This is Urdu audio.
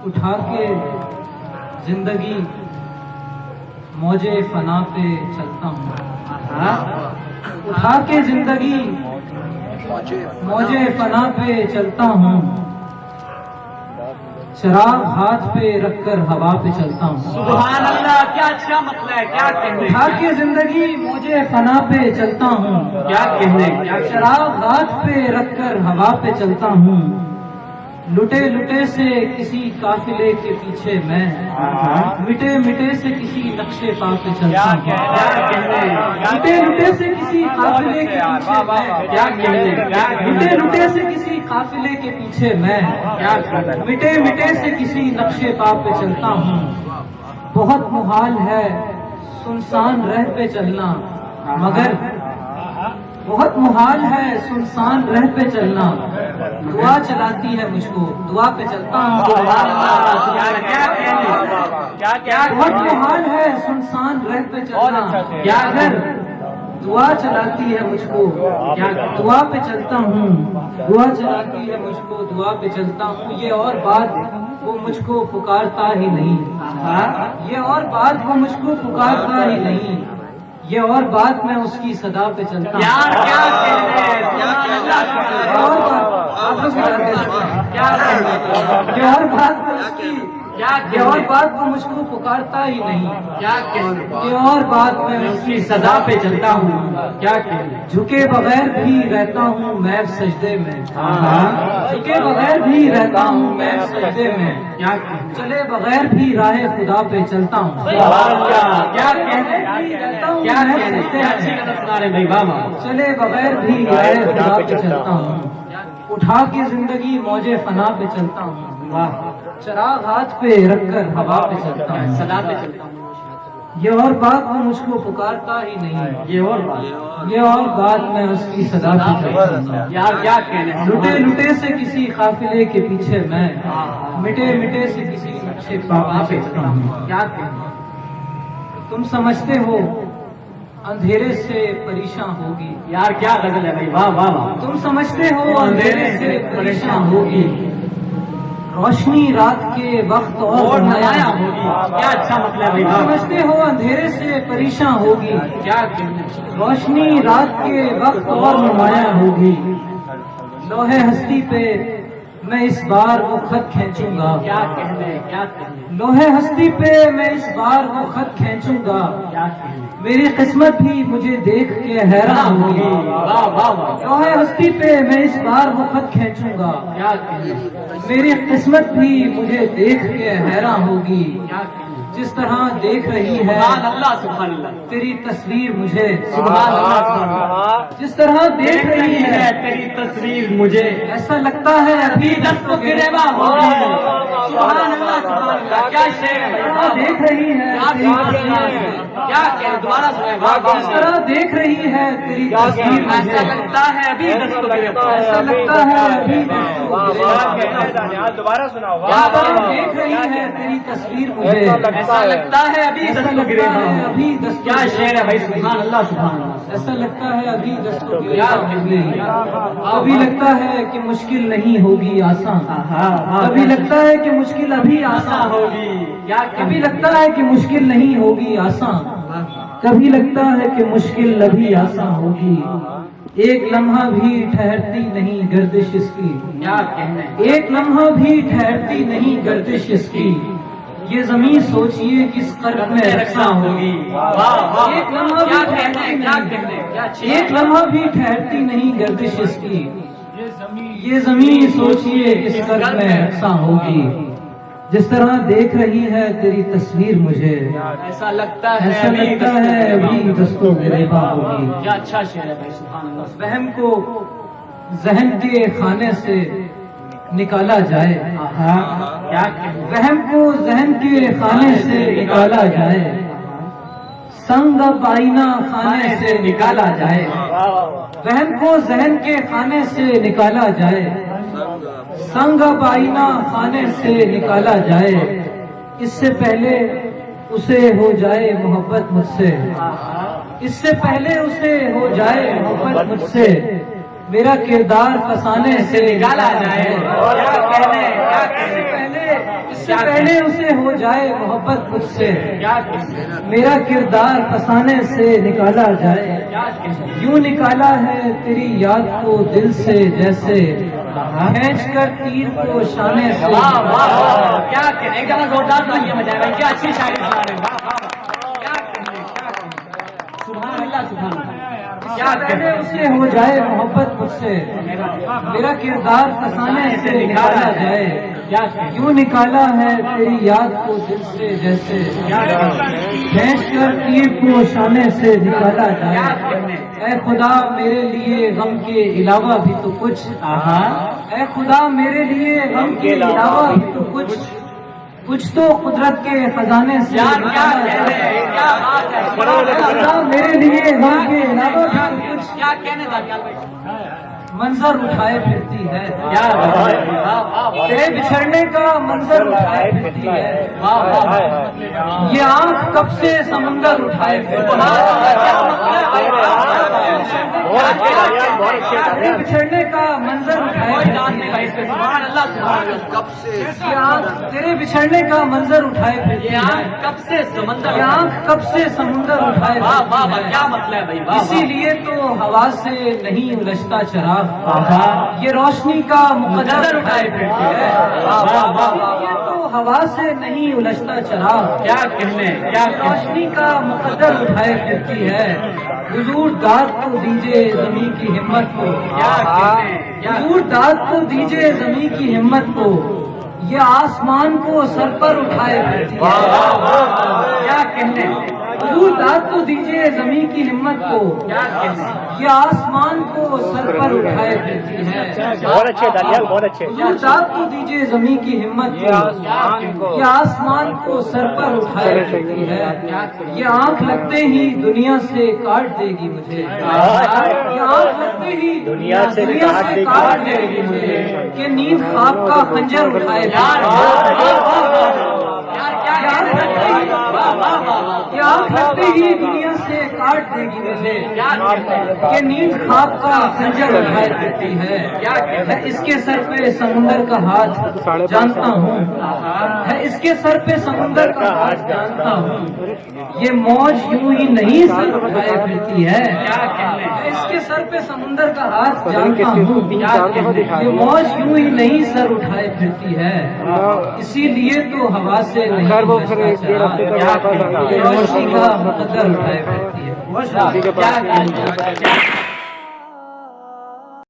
اٹھا کے زندگی موجے فنا پہ چلتا ہوں، اٹھا کے زندگی موجے فنا پہ چلتا ہوں، چراغ ہاتھ پہ رکھ کر ہوا پہ چلتا ہوں۔ سبحان اللہ، کیا اچھا مطلب ہے، کیا کہنے، اٹھا کے زندگی موجے فنا پہ چلتا ہوں، کیا کہنے، چراغ ہاتھ پہ رکھ کر ہوا پہ چلتا ہوں، لٹے لٹے سے کسی قافلے کے پیچھے میں، مٹے مٹے سے کسی نقشے پا پہ چلتا ہوں، لٹے لٹے سے کسی قافلے کے پیچھے میں، کیا کہنے، لٹے لٹے سے کسی قافلے کے پیچھے میں، مٹے مٹے سے کسی نقشے پا پہ چلتا ہوں، بہت محال ہے سنسان رہ پہ چلنا، مگر بہت محال ہے سنسان رہ پہ چلنا، دعا چلاتی ہے مجھ کو، دعا پہ چلتا ہوں۔ بہت محال ہے سنسان رہ پہ چلنا، کیا اگر دعا چلاتی ہے مجھ کو، دعا پہ چلتا ہوں، دعا چلاتی ہے مجھ کو، دعا پہ چلتا ہوں، یہ اور بات وہ مجھ کو پکارتا ہی نہیں، یہ اور بات وہ مجھ کو پکارتا ہی نہیں، یہ اور بات میں اس کی صدا پہ چلتا ہوں۔ یہ اور بات میں اس کی، یہ اور بات وہ مجھ کو پکارتا ہی نہیں، یہ اور بات میں اس کی صدا پہ چلتا ہوں، کیا جھکے بغیر بھی رہتا ہوں میں سجدے میں، جھکے بغیر بھی رہتا ہوں میں سجدے میں، چلے بغیر بھی راہ خدا پہ چلتا ہوں، کیا کہنے، چلے بغیر بھی راہ خدا پہ چلتا ہوں، اٹھا کے زندگی موجے فنا پہ چلتا ہوں، چراغ ہاتھ پہ رکھ کر ہوا پہ چلتا ہوں، صدا پہ چلتا ہوں، یہ اور بات وہ مجھ کو پکارتا ہی نہیں، یہ اور بات میں اس کی صدا پہ چلتا ہوں، کیا کہنے، لٹے لٹے سے کسی قافلے کے پیچھے میں، مٹے مٹے سے کسی نقشے پہ چلتا ہوں، کیا کہنے، تم سمجھتے ہو اندھیرے سے پریشان ہوگی، یار کیا غزل ہے بھائی، واہ واہ واہ، تم سمجھتے ہو اندھیرے سے پریشان ہوگی، روشنی رات کے وقت اور نمایاں ہوگی، کیا اچھا مطلب ہے بھائی، تم سمجھتے ہو اندھیرے سے پریشان ہوگی، کیا کہنے، روشنی رات کے وقت اور نمایاں ہوگی، لوہے ہستی پہ میں اس بار وہ خط کھینچوں گا، کیا کہنے، کیا کہنے، لوہے ہستی پہ میں اس بار وہ خط کھینچوں گا، کیا کہنے، میری قسمت بھی مجھے دیکھ کے حیران ہوگی، واہ واہ واہ، لوہے ہستی پہ میں اس بار وہ خط کھینچوں گا، کیا کہنے، میری قسمت بھی مجھے دیکھ کے حیران ہوگی، کیا کہنے، جس طرح دیکھ رہی ہے سبحان اللہ، سبحان اللہ، تیری تصویر مجھے، سبحان اللہ، سبحان اللہ، جس طرح دیکھ رہی ہے تیری تصویر مجھے ایسا لگتا ہے ابھی دست کو گریباں ہوگی، سبحان اللہ، سبحان اللہ، کیا شعر ہے، دیکھ رہی ہے تیری تصویر، کیا کہنے، دوبارہ سنیں، جس طرح دیکھ رہی ہے تیری تصویر ایسا مجھے، لگتا ہے ابھی دست کو گریباں، ایسا لگتا ہے ابھی دست کو دوبارہ سناؤ، جس طرح دیکھ رہی ہے تیری تصویر مجھے، ایسا لگتا ہے ابھی ایسا دست کو لگتا گریباں، ہے ابھی دست کو کیا شعر ہے بھائی، سبحان اللہ، سبحان اللہ، ایسا لگتا ہے ابھی دست کو گریباں ہوگی، کبھی لگتا ہے کہ مشکل نہیں ہوگی آسان، کبھی لگتا ہے کہ مشکل ابھی آسان ہوگی، کبھی لگتا ہے کہ مشکل نہیں ہوگی آسان، کبھی لگتا ہے کہ مشکل ابھی آسان ہوگی، ایک لمحہ بھی ٹھہرتی نہیں گردش اس کی، کیا کہنے، ایک لمحہ بھی ٹھہرتی نہیں گردش اس کی، یہ زمین سوچئے کس قرب میں رقصاں ہوگی، ایک لمحہ بھی ٹھہرتی نہیں، ایک لمحہ بھی ٹھہرتی نہیں گردش اس کی، یہ زمین سوچئے کس قرب میں رقصاں ہوگی، جس طرح دیکھ رہی ہے تیری تصویر مجھے، ایسا لگتا ہے ایسا لگتا ہے ابھی دستوں گریباں ہوگی، کیا اچھا شعر ہے بھائی، سبحان اللہ، وہم کو ذہن کے خانے سے نکالا جائے، کیا کہنے، وہم کو ذہن کے خانے سے نکالا جائے، سنگ اب آئینہ خانے سے نکالا جائے، وہم کو ذہن کے خانے سے نکالا جائے، سنگ اب آئینہ خانے سے نکالا جائے، اس سے پہلے اسے ہو جائے محبت مجھ سے، اس سے پہلے اسے ہو جائے محبت مجھ سے، میرا کردار فسانے سے نکالا جائے، اس سے پہلے اسے ہو جائے محبت مجھ سے، کیا کہنے میرا کردار فسانے سے نکالا جائے، یوں نکالا ہے تیری یاد کو دل سے جیسے کھینچ کر تیر کو شانے سے۔ واہ واہ واہ، کیا کہنے، ایک دفعہ زوردار تالیاں بجائے بھائی، کیا اچھی شاعری سنا رہے ہیں، واہ واہ واہ، کیا کہنے، کیا کہنے، سبحان اللہ سبحان اللہ، کیا پہلے کہنے، اسے ہو جائے محبت مجھ سے، میرا کردار فسانے سے نکالا جائے، کیا کہنے، یوں نکالا ہے تیری یاد کو دل سے جیسے کھینچ کر تیر کو شانے سے نکالا کیا جائے۔ کہنے، اے خدا میرے لیے غم کے علاوہ بھی تو کچھ، اے خدا میرے لیے غم کے علاوہ بھی تو کچھ تو قدرت کے خزانے سے یار کیا نکالا کہنے، جائے۔ کیا بات ہے، اے خدا میرے لیے غم کے علاوہ بھی تو کچھ کیا کہنے دانیال بھائی، منظر اٹھائے پھرتی ہے، کیا بات ہے، واہ واہ واہ، تیرے بچھڑنے کا منظر اٹھائے پھرتی ہے، واہ واہ واہ، یہ آنکھ کب سے سمندر اٹھائے پھرتی ہے، تیرے بچھڑنے کا منظر اٹھائے کوئی پھرتی ڈانس نہیں بھائی اس پہ، سبحان اللہ سبحان اللہ، یہ آنکھ تیرے بچھڑنے کا منظر اٹھائے پھرتی یہ ہے، آنکھ کب سے سمندر، یہ آنکھ کب سے سمندر اٹھائے واہ واہ پھرتی واہ، ہے، کیا مطلب ہے بھائی، واہ اسی لیے تو ہوا سے نہیں الجھتا چراغ، یہ روشنی کا مقدر اٹھائے پھرتی ہے، یہ تو ہوا سے نہیں الجھتا چراغ، کیا کہنے، کیا کہنے، روشنی کا مقدر اٹھائے پھرتی ہے، حضور داد تو دیجئے زمین کی ہمت کو، کیا کہنے، کیا حضور داد تو دیجئے زمین کی ہمت کو، یہ آسمان کو سر پر اٹھائے پھرتی ہے، کیا کہنے، حضور داد تو دیجئے زمین کی ہمت کو، کیا کہنے، یہ آسمان کو سر پر اٹھائے پھرتی ہے، بہت اچھے دانیال، بہت اچھے، حضور داد تو دیجئے زمین کی ہمت کو، یہ آسمان کو سر پر اٹھائے پھرتی ہے، یہ آنکھ لگتے ہی دنیا سے کاٹ دے گی مجھے، یہ آنکھ لگتے ہی دنیا سے کاٹ دے گی مجھے، کہ نیند خواب کا خنجر اٹھائے یار پھرتی ہے، یار کیا کہنے، واہ واہ واہ، یہ آنکھ لگتے ہی دنیا سے کاٹ دے گی مجھے، کیا کہنے، کہ نیند خواب کا خنجر اٹھائے پھرتی ہے، کیا کہنے، ہے اس کے سر پہ سمندر کا ہاتھ جانتا ہوں، ہے اس کے سر پہ سمندر کا ہاتھ جانتا ہوں، یہ موج یوں ہی نہیں سر اٹھائے پھرتی ہے، ہے اس کے سر پہ سمندر کا ہاتھ جانتا ہوں، یہ موج یوں ہی نہیں سر اٹھائے پھرتی ہے، اسی لیے تو ہوا سے نہیں روشنی کا مقدر اٹھائے پھرتی ہے۔ کیا کہنے،